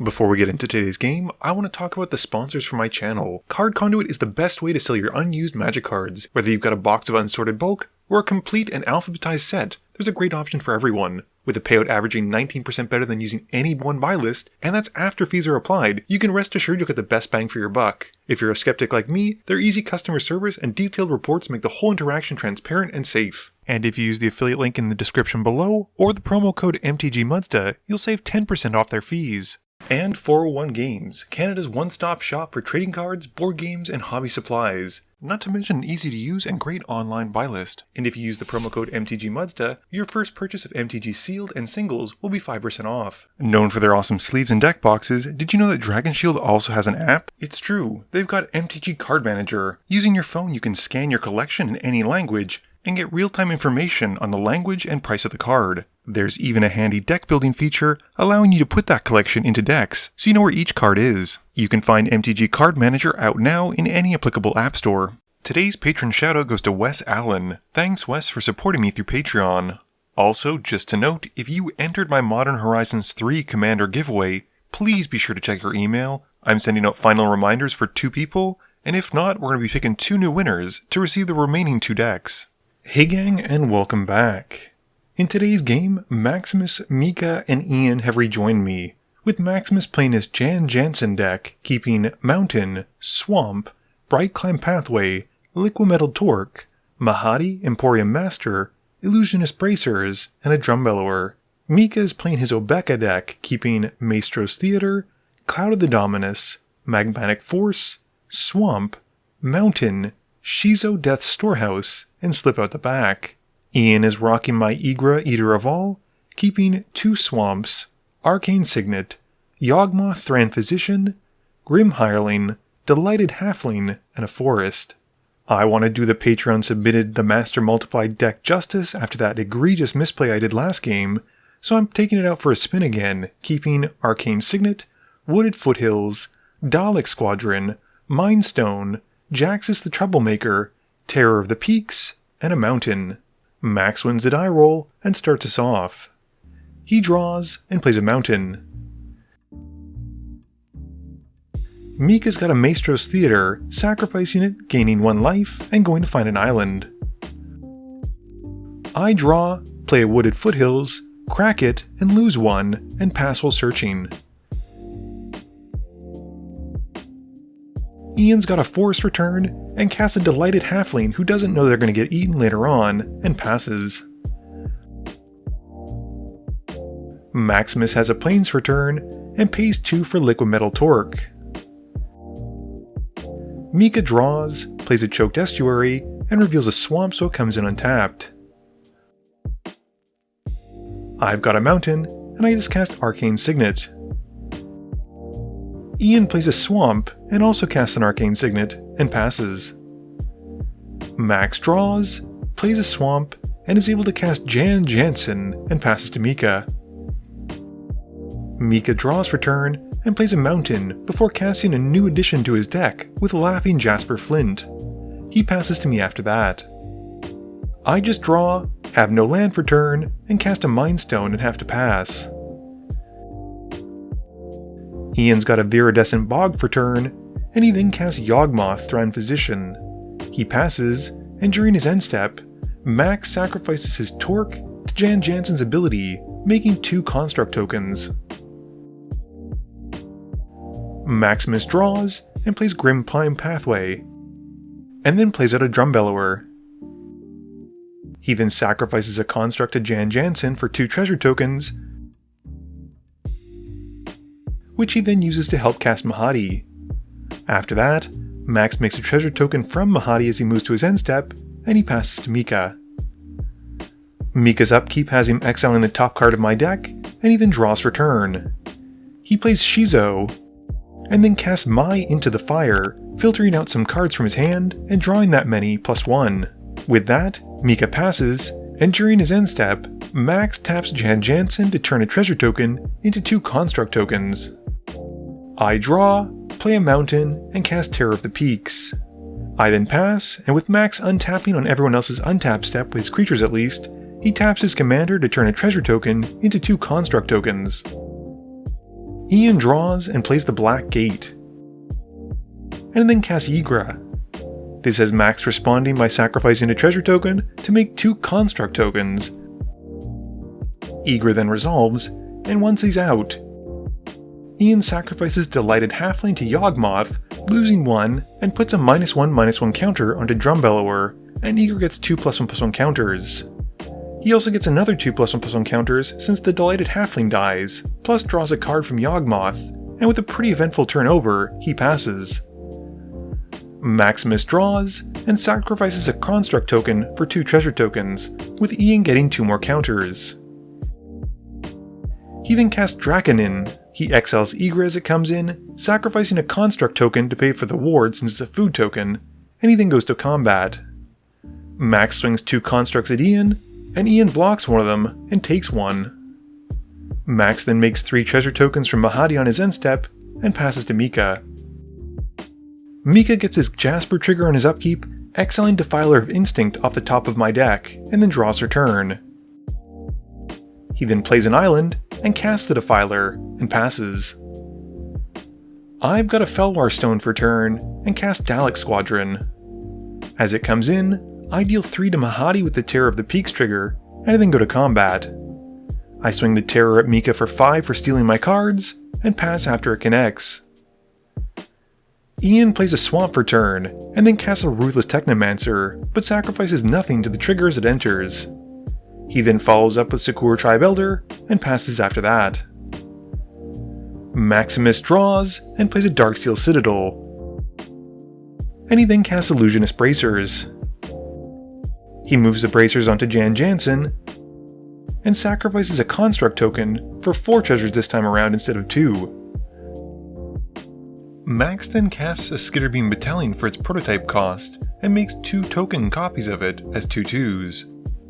Before we get into today's game, I want to talk about the sponsors for my channel. Card Conduit is the best way to sell your unused Magic cards. Whether you've got a box of unsorted bulk, or a complete and alphabetized set, there's a great option for everyone. With a payout averaging 19% better than using any one buy list, and that's after fees are applied, you can rest assured you'll get the best bang for your buck. If you're a skeptic like me, their easy customer service and detailed reports make the whole interaction transparent and safe. And if you use the affiliate link in the description below, or the promo code MTGMUDSTA, you'll save 10% off their fees. And 401 Games, Canada's one-stop shop for trading cards, board games, and hobby supplies. Not to mention an easy-to-use and great online buy list. And if you use the promo code MTGMUDSTA, your first purchase of MTG Sealed and Singles will be 5% off. Known for their awesome sleeves and deck boxes, did you know that Dragon Shield also has an app? It's true, they've got MTG Card Manager. Using your phone, you can scan your collection in any language, and get real-time information on the language and price of the card. There's even a handy deck building feature allowing you to put that collection into decks, so you know where each card is. You can find MTG Card Manager out now in any applicable app store. Today's patron shoutout goes to Wes Allen. Thanks Wes for supporting me through Patreon. Also, just to note, if you entered my Modern Horizons 3 Commander giveaway, please be sure to check your email. I'm sending out final reminders for 2 people, and if not, we're going to be picking 2 new winners to receive the remaining 2 decks. Hey gang, and welcome back. In today's game, Maximus, Mika, and Ian have rejoined me, with Maximus playing his Jan Jansen deck, keeping Mountain, Swamp, Bright Climb Pathway, Liquimetal Torque, Mahadi, Emporium Master, Illusionist Bracers, and a Drumbellower. Mika is playing his Obeka deck, keeping Maestro's Theater, Cloud of the Dominus, Magmatic Force, Swamp, Mountain, Shizo Death's Storehouse, and Slip Out the Back. Ian is rocking my Ygra Eater of All, keeping 2 Swamps, Arcane Signet, Yawgmoth Thran Physician, Grim Hireling, Delighted Halfling, and a Forest. I want to do the Patreon submitted the Master Multiplied deck justice after that egregious misplay I did last game, so I'm taking it out for a spin again, keeping Arcane Signet, Wooded Foothills, Dalek Squadron, Mindstone, Jaxus the Troublemaker, Terror of the Peaks, and a Mountain. Max wins the die roll and starts us off. He draws and plays a Mountain. Mika's got a Maestro's Theater, sacrificing it, gaining 1 life, and going to find an island. I draw, play a Wooded Foothills, crack it, and lose 1, and pass while searching. Ian's got a Forest Return, and casts a Delighted Halfling who doesn't know they're going to get eaten later on, and passes. Maximus has a Plains Return, and pays 2 for Liquimetal Torque. Mika draws, plays a Choked Estuary, and reveals a Swamp so it comes in untapped. I've got a Mountain, and I just cast Arcane Signet. Ian plays a Swamp, and also casts an Arcane Signet, and passes. Max draws, plays a Swamp, and is able to cast Jan Jansen, and passes to Mika. Mika draws for turn, and plays a Mountain before casting a new addition to his deck with Laughing Jasper Flint. He passes to me after that. I just draw, have no land for turn, and cast a Mind Stone and have to pass. Ian's got a Viridescent Bog for turn, and he then casts Yawgmoth Thran Physician. He passes, and during his end step, Max sacrifices his Torque to Jan Jansen's ability, making 2 Construct tokens. Maximus draws, and plays Grim Climb Pathway, and then plays out a Drumbellower. He then sacrifices a Construct to Jan Jansen for 2 treasure tokens, which he then uses to help cast Mahadi. After that, Max makes a treasure token from Mahadi as he moves to his end step, and he passes to Mika. Mika's upkeep has him exiling the top card of my deck, and he then draws for turn. He plays Shizo, and then casts Mai into the Fire, filtering out some cards from his hand, and drawing that many +1. With that, Mika passes, and during his end step, Max taps Jan Jansen to turn a treasure token into 2 Construct tokens. I draw, play a Mountain, and cast Terror of the Peaks. I then pass, and with Max untapping on everyone else's untap step with his creatures at least, he taps his commander to turn a treasure token into 2 Construct tokens. Ian draws and plays the black gate, and then casts Ygra. This has Max responding by sacrificing a treasure token to make 2 construct tokens. Ygra then resolves, and once he's out, Ian sacrifices Delighted Halfling to Yawgmoth, losing 1, and puts a -1/-1 counter onto Drumbellower, and Ygra gets 2+1/+1 counters. He also gets another 2+1/+1 counters since the Delighted Halfling dies, plus draws a card from Yawgmoth, and with a pretty eventful turn over, he passes. Maximus draws, and sacrifices a construct token for 2 treasure tokens, with Ian getting 2 more counters. He then casts Draconin. He exiles Ygra as it comes in, sacrificing a construct token to pay for the ward since it's a food token, and he then goes to combat. Max swings 2 constructs at Ian, and Ian blocks one of them and takes 1. Max then makes 3 treasure tokens from Mahadi on his end step, and passes to Mika. Mika gets his Jasper trigger on his upkeep, exiling Defiler of Instinct off the top of my deck, and then draws her turn. He then plays an island, and casts the Defiler, and passes. I've got a Felwar Stone for turn, and cast Dalek Squadron. As it comes in, I deal 3 to Mahadi with the Terror of the Peaks trigger, and I then go to combat. I swing the Terror at Mika for 5 for stealing my cards, and pass after it connects. Ian plays a Swamp for turn, and then casts a Ruthless Technomancer, but sacrifices nothing to the trigger as it enters. He then follows up with Sakura Tribe Elder, and passes after that. Maximus draws, and plays a Darksteel Citadel, and he then casts Illusionist Bracers. He moves the Bracers onto Jan Jansen, and sacrifices a Construct token for 4 treasures this time around instead of 2. Max then casts a Skitterbeam Battalion for its prototype cost, and makes 2 token copies of it as 2/2s.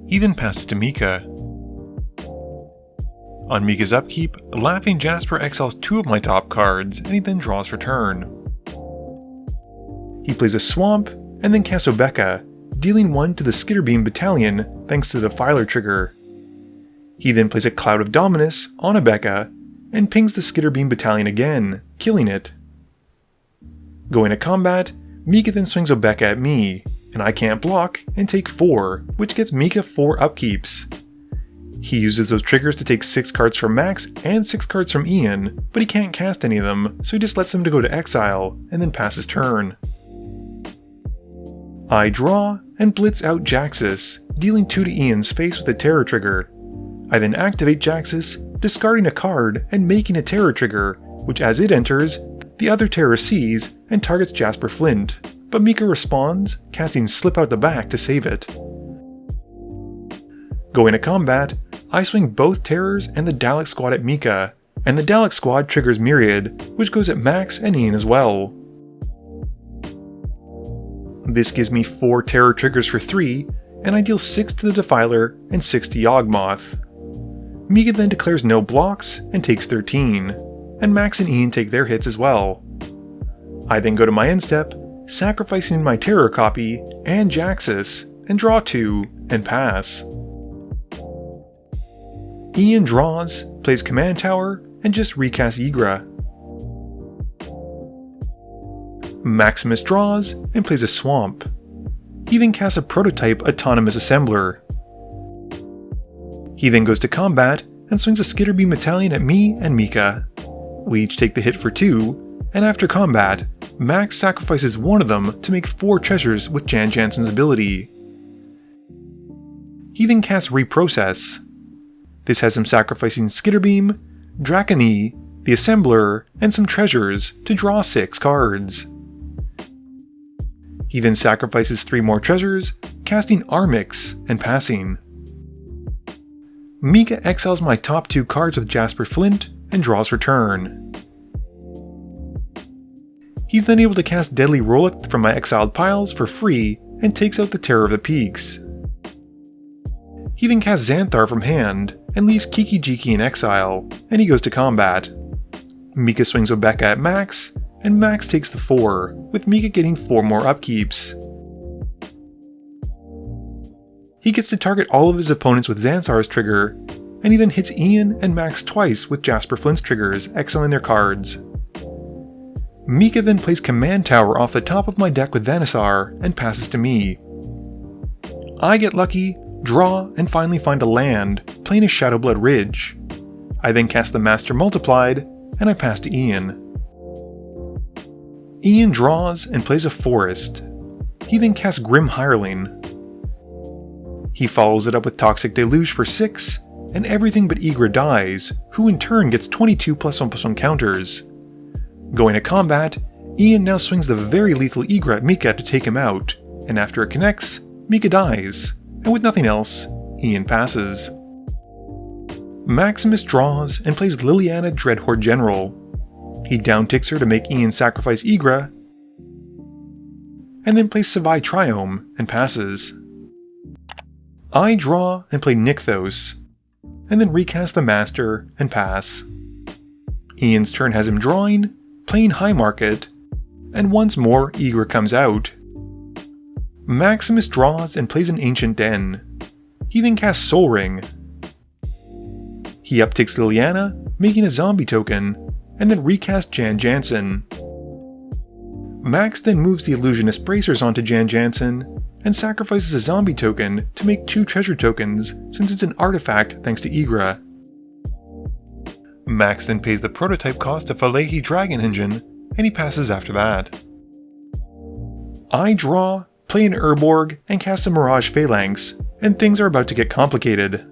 He then passes to Mika. On Mika's upkeep, Laughing Jasper exiles 2 of my top cards, and he then draws for turn. He plays a Swamp, and then casts Obeka, dealing 1 to the Skitterbeam Battalion thanks to the Defiler trigger. He then plays a Cloud of Dominus on Obeka, and pings the Skitterbeam Battalion again, killing it. Going to combat, Mika then swings Obeka at me, and I can't block and take 4, which gets Mika 4 upkeeps. He uses those triggers to take 6 cards from Max and 6 cards from Ian, but he can't cast any of them, so he just lets them to go to exile, and then passes turn. I draw, and blitz out Jaxus, dealing 2 to Ian's face with a Terror trigger. I then activate Jaxus, discarding a card and making a Terror trigger, which as it enters, the other Terror sees and targets Jasper Flint, but Mika responds, casting Slip Out the Back to save it. Going to combat, I swing both Terrors and the Dalek Squad at Mika, and the Dalek Squad triggers Myriad, which goes at Max and Ian as well. This gives me 4 Terror triggers for 3, and I deal 6 to the Defiler and 6 to Yawgmoth. Mika then declares no blocks and takes 13, and Max and Ian take their hits as well. I then go to my end step, sacrificing my Terror copy and Jaxus, and draw 2, and pass. Ian draws, plays Command Tower, and just recasts Ygra. Maximus draws, and plays a Swamp. He then casts a Prototype Autonomous Assembler. He then goes to combat, and swings a Skitterbeam Battalion at me and Mika. We each take the hit for 2, and after combat, Max sacrifices one of them to make 4 treasures with Jan Jansen's ability. He then casts Reprocess. This has him sacrificing Skitterbeam, Dracony, the Assembler, and some treasures to draw 6 cards. He then sacrifices 3 more treasures, casting Armix and passing. Mika exiles my top 2 cards with Jasper Flint and draws for turn. He's then able to cast Deadly Rollick from my exiled piles for free and takes out the Terror of the Peaks. He then casts Xanthar from hand and leaves Kiki Jiki in exile, and he goes to combat. Mika swings Obeka at Max, and Max takes the 4, with Mika getting 4 more upkeeps. He gets to target all of his opponents with Xanthar's trigger, and he then hits Ian and Max twice with Jasper Flint's triggers, exiling their cards. Mika then plays Command Tower off the top of my deck with Vanissar and passes to me. I get lucky, draw, and finally find a land, playing a Shadowblood Ridge. I then cast the Master Multiplied, and I pass to Ian. Ian draws and plays a Forest. He then casts Grim Hireling. He follows it up with Toxic Deluge for 6, and everything but Ygra dies, who in turn gets 22 +1/+1 counters. Going to combat, Ian now swings the very lethal Ygra at Mika to take him out, and after it connects, Mika dies, and with nothing else, Ian passes. Maximus draws and plays Liliana Dreadhorde General. He downticks her to make Ian sacrifice Ygra, and then plays Savai Triome and passes. I draw and play Nykthos, and then recast the Master and pass. Ian's turn has him drawing, playing High Market, and once more Ygra comes out. Maximus draws and plays an Ancient Den. He then casts Soul Ring. He upticks Liliana, making a zombie token, and then recasts Jan Jansen. Max then moves the Illusionist Bracers onto Jan Jansen, and sacrifices a zombie token to make 2 treasure tokens since it's an artifact thanks to Ygra. Max then pays the prototype cost of Falahi Dragon Engine, and he passes after that. I draw, play an Urborg, and cast a Mirage Phalanx, and things are about to get complicated.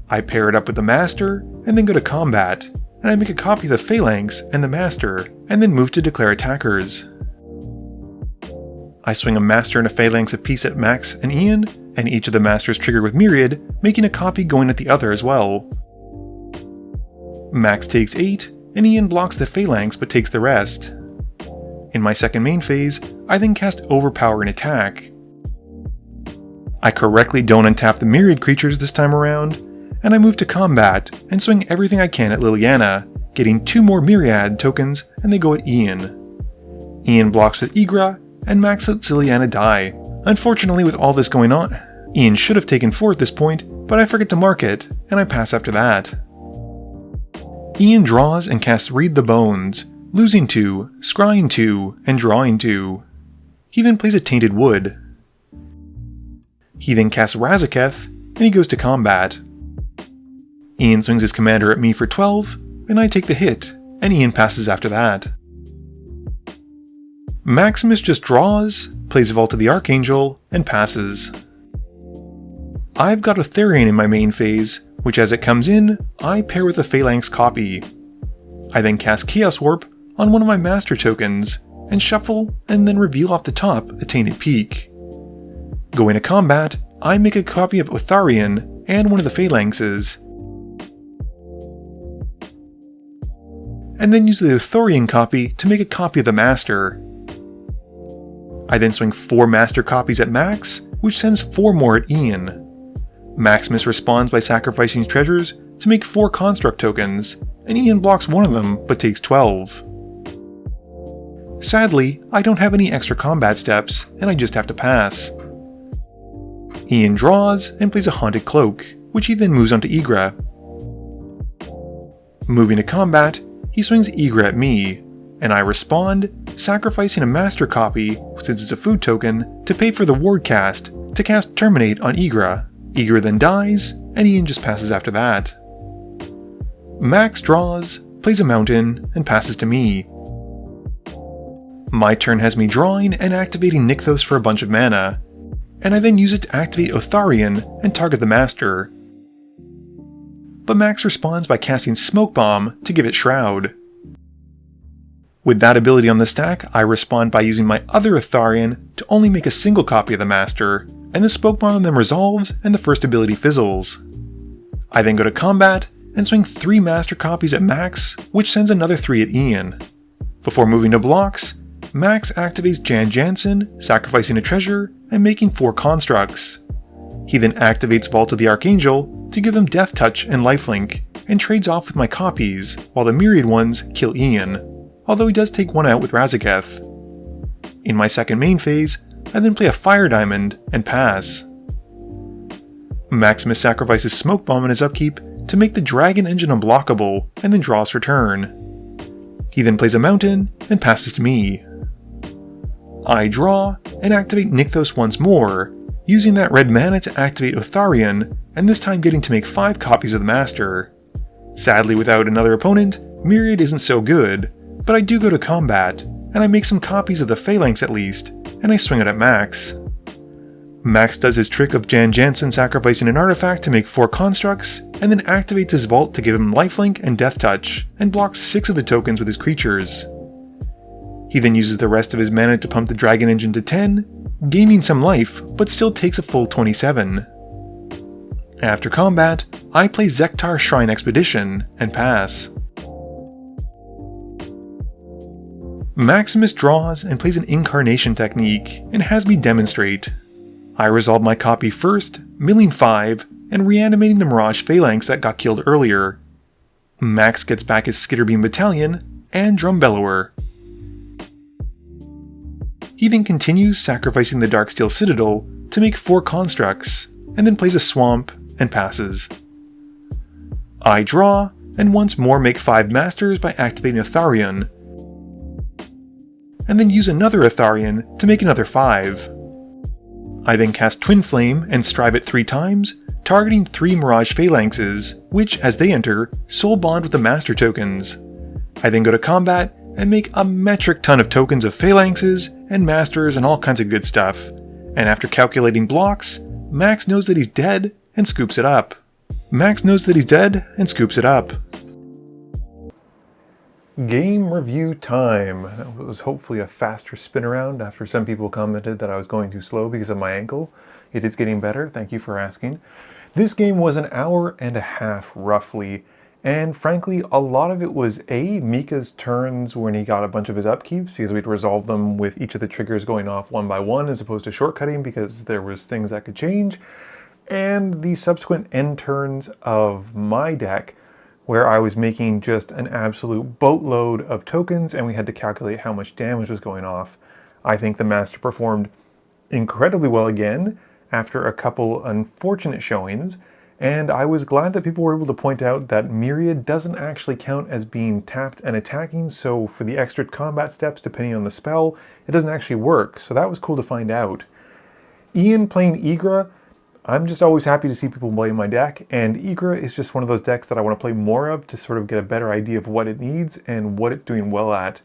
I pair it up with the Master, and then go to combat, and I make a copy of the Phalanx and the Master, and then move to declare attackers. I swing a Master and a Phalanx apiece at Max and Ian, and each of the Masters triggered with Myriad, making a copy going at the other as well. Max takes 8, and Ian blocks the Phalanx but takes the rest. In my second main phase, I then cast Overpower and attack. I correctly don't untap the Myriad creatures this time around, and I move to combat and swing everything I can at Liliana, getting 2 more Myriad tokens, and they go at Ian. Ian blocks with Ygra, and Max lets Liliana die. Unfortunately, with all this going on, Ian should have taken 4 at this point, but I forget to mark it, and I pass after that. Ian draws and casts Read the Bones, losing 2, scrying 2, and drawing 2. He then plays a Tainted Wood. He then casts Razaketh, and he goes to combat. Ian swings his commander at me for 12, and I take the hit, and Ian passes after that. Maximus just draws, plays Vault of the Archangel, and passes. I've got Aetherian in my main phase, which as it comes in, I pair with a Phalanx copy. I then cast Chaos Warp on one of my Master tokens, and shuffle and then reveal off the top a Tainted Peak. Going to combat, I make a copy of Aetherian and one of the Phalanxes, and then use the Aetherian copy to make a copy of the Master. I then swing 4 Master copies at Max, which sends 4 more at Ian. Maximus responds by sacrificing treasures to make 4 Construct tokens, and Ian blocks one of them but takes 12. Sadly, I don't have any extra combat steps, and I just have to pass. Ian draws and plays a Haunted Cloak, which he then moves onto Ygra. Moving to combat, he swings Ygra at me, and I respond, sacrificing a Master copy, since it's a food token, to pay for the ward cast, to cast Terminate on Ygra. Ygra then dies, and Ian just passes after that. Max draws, plays a mountain, and passes to me. My turn has me drawing and activating Nykthos for a bunch of mana, and I then use it to activate Aetherian and target the Master. But Max responds by casting Smoke Bomb to give it Shroud. With that ability on the stack, I respond by using my other Aetherian to only make a single copy of the Master, and the Smoke Bomb then resolves and the first ability fizzles. I then go to combat and swing 3 Master copies at Max, which sends another 3 at Ian. Before moving to blocks, Max activates Jan Jansen, sacrificing a treasure and making 4 constructs. He then activates Vault of the Archangel to give them Death Touch and Lifelink, and trades off with my copies, while the Myriad ones kill Ian, although he does take 1 out with Razaketh. In my second main phase, I then play a Fire Diamond and pass. Maximus sacrifices Smoke Bomb in his upkeep to make the dragon engine unblockable and then draws for turn. He then plays a mountain and passes to me. I draw and activate Nykthos once more, using that red mana to activate Otharion, and this time getting to make 5 copies of the Master. Sadly, without another opponent, Myriad isn't so good, but I do go to combat, and I make some copies of the Phalanx at least, and I swing it at Max. Max does his trick of Jan Jansen sacrificing an artifact to make 4 constructs, and then activates his vault to give him lifelink and death touch, and blocks 6 of the tokens with his creatures. He then uses the rest of his mana to pump the dragon engine to 10, gaining some life, but still takes a full 27. After combat, I play Zektar Shrine Expedition and pass. Maximus draws and plays an Incarnation technique and has me demonstrate. I resolve my copy first, milling 5, and reanimating the Mirage Phalanx that got killed earlier. Max gets back his Skitterbeam Battalion and Drum Bellower. He then continues sacrificing the Darksteel Citadel to make 4 constructs, and then plays a Swamp and passes. I draw, and once more make 5 Masters by activating Otharion, and then use another Otharion to make another 5. I then cast Twin Flame and strive it 3 times, targeting 3 Mirage Phalanxes, which, as they enter, soul bond with the Master tokens. I then go to combat and make a metric ton of tokens of Phalanxes and Masters and all kinds of good stuff, and after calculating blocks, Max knows that he's dead and scoops it up. Game review time. That was hopefully a faster spin around after some people commented that I was going too slow because of my ankle. It is getting better, thank you for asking. This game was an hour and a half roughly, and frankly a lot of it was Mika's turns when he got a bunch of his upkeeps because we'd resolve them with each of the triggers going off one by one as opposed to shortcutting because there was things that could change, and the subsequent end turns of my deck where I was making just an absolute boatload of tokens and we had to calculate how much damage was going off. I think the Master performed incredibly well again after a couple unfortunate showings, and I was glad that people were able to point out that Myriad doesn't actually count as being tapped and attacking, so for the extra combat steps depending on the spell, it doesn't actually work, so that was cool to find out. Ian playing Ygra, I'm just always happy to see people play my deck, and Ygra is just one of those decks that I want to play more of to sort of get a better idea of what it needs and what it's doing well at.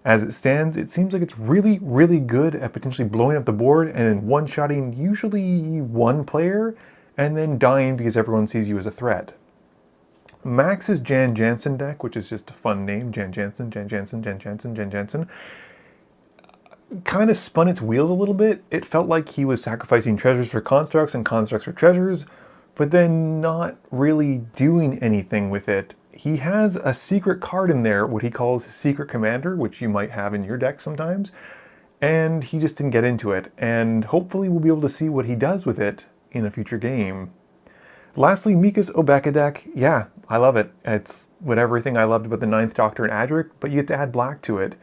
As it stands, it seems like it's really, really good at potentially blowing up the board and then one-shotting usually one player, and then dying because everyone sees you as a threat. Max's Jan Jansen deck, which is just a fun name, Jan Jansen, kind of spun its wheels a little bit. It felt like he was sacrificing treasures for constructs and constructs for treasures, but then not really doing anything with it. He has a secret card in there, what he calls his secret commander, which you might have in your deck sometimes, and he just didn't get into it, and hopefully we'll be able to see what he does with it in a future game. Lastly, Mika's Obeka deck, yeah, I love it. It's with everything I loved about the 9th Doctor and Adric, but you get to add black to it.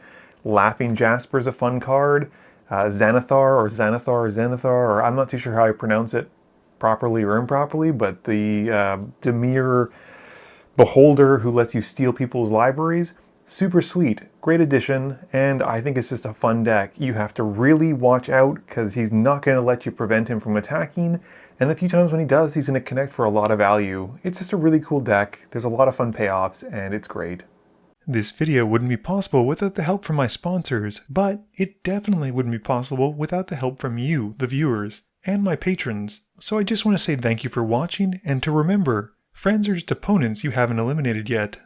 Laughing Jasper's a fun card. Xanathar, or I'm not too sure how I pronounce it properly or improperly, but the Demir Beholder who lets you steal people's libraries, super sweet, great addition, and I think it's just a fun deck. You have to really watch out because he's not going to let you prevent him from attacking, and the few times when he does, he's going to connect for a lot of value. It's just a really cool deck, there's a lot of fun payoffs, and it's great. This video wouldn't be possible without the help from my sponsors, but it definitely wouldn't be possible without the help from you, the viewers, and my patrons. So I just want to say thank you for watching, and to remember, friends are just opponents you haven't eliminated yet.